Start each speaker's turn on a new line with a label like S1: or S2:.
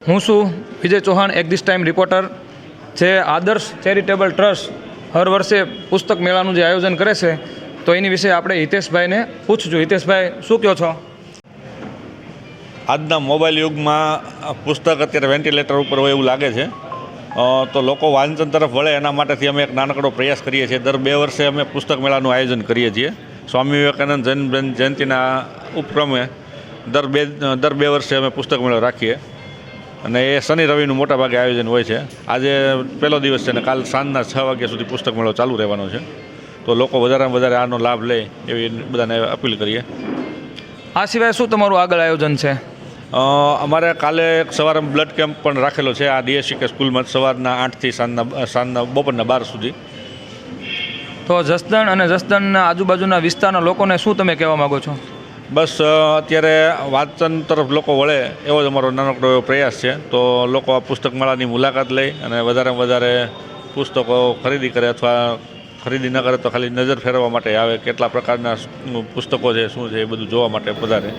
S1: હું છું વિજય ચૌહાણ, એક દિસ ટાઈમ રિપોર્ટર. જે આદર્શ ચેરિટેબલ ટ્રસ્ટ હર વર્ષે પુસ્તક મેળાનું જે આયોજન કરે છે, તો એની વિશે આપણે હિતેશભાઈને પૂછશું. હિતેશભાઈ, શું કહો છો?
S2: આજના મોબાઈલ યુગમાં પુસ્તક અત્યારે વેન્ટિલેટર ઉપર હોય એવું લાગે છે, તો લોકો વાંચન તરફ વળે એના માટેથી અમે એક નાનકડો પ્રયાસ કરીએ છીએ. દર 2 વર્ષે અમે પુસ્તક મેળાનું આયોજન કરીએ છીએ. સ્વામી વિવેકાનંદ જયંતિના ઉપક્રમે દર બે વર્ષે અમે પુસ્તક મેળો રાખીએ અને એ શનિ રવિનું મોટાભાગે આયોજન હોય છે. આજે પહેલો દિવસ છે અને કાલ સાંજના 6 વાગ્યા સુધી પુસ્તક મેળો ચાલુ રહેવાનો છે. તો લોકો વધારેમાં વધારે આનો લાભ લે એવી બધાને અપીલ કરીએ.
S1: આ સિવાય શું તમારું આગળ આયોજન છે?
S2: અમારે કાલે સવારે બ્લડ કેમ્પ પણ રાખેલો છે આ ડીએસસીકે સ્કૂલમાં, સવારના 8થી સાંજના બપોરના 12 સુધી.
S1: તો જસદણ અને જસદણના આજુબાજુના વિસ્તારના લોકોને શું તમે કહેવા માગો છો?
S2: બસ અત્યારે વાંચન તરફ લોકો વળે એવો જ અમારો નાનકડો એવો પ્રયાસ છે. તો લોકો આ પુસ્તક મેળાની મુલાકાત લઈ અને વધારેમાં વધારે પુસ્તકો ખરીદી કરે, અથવા ખરીદી ન કરે તો ખાલી નજર ફેરવવા માટે આવે. કેટલા પ્રકારના પુસ્તકો છે, શું છે, એ બધું જોવા માટે વધારે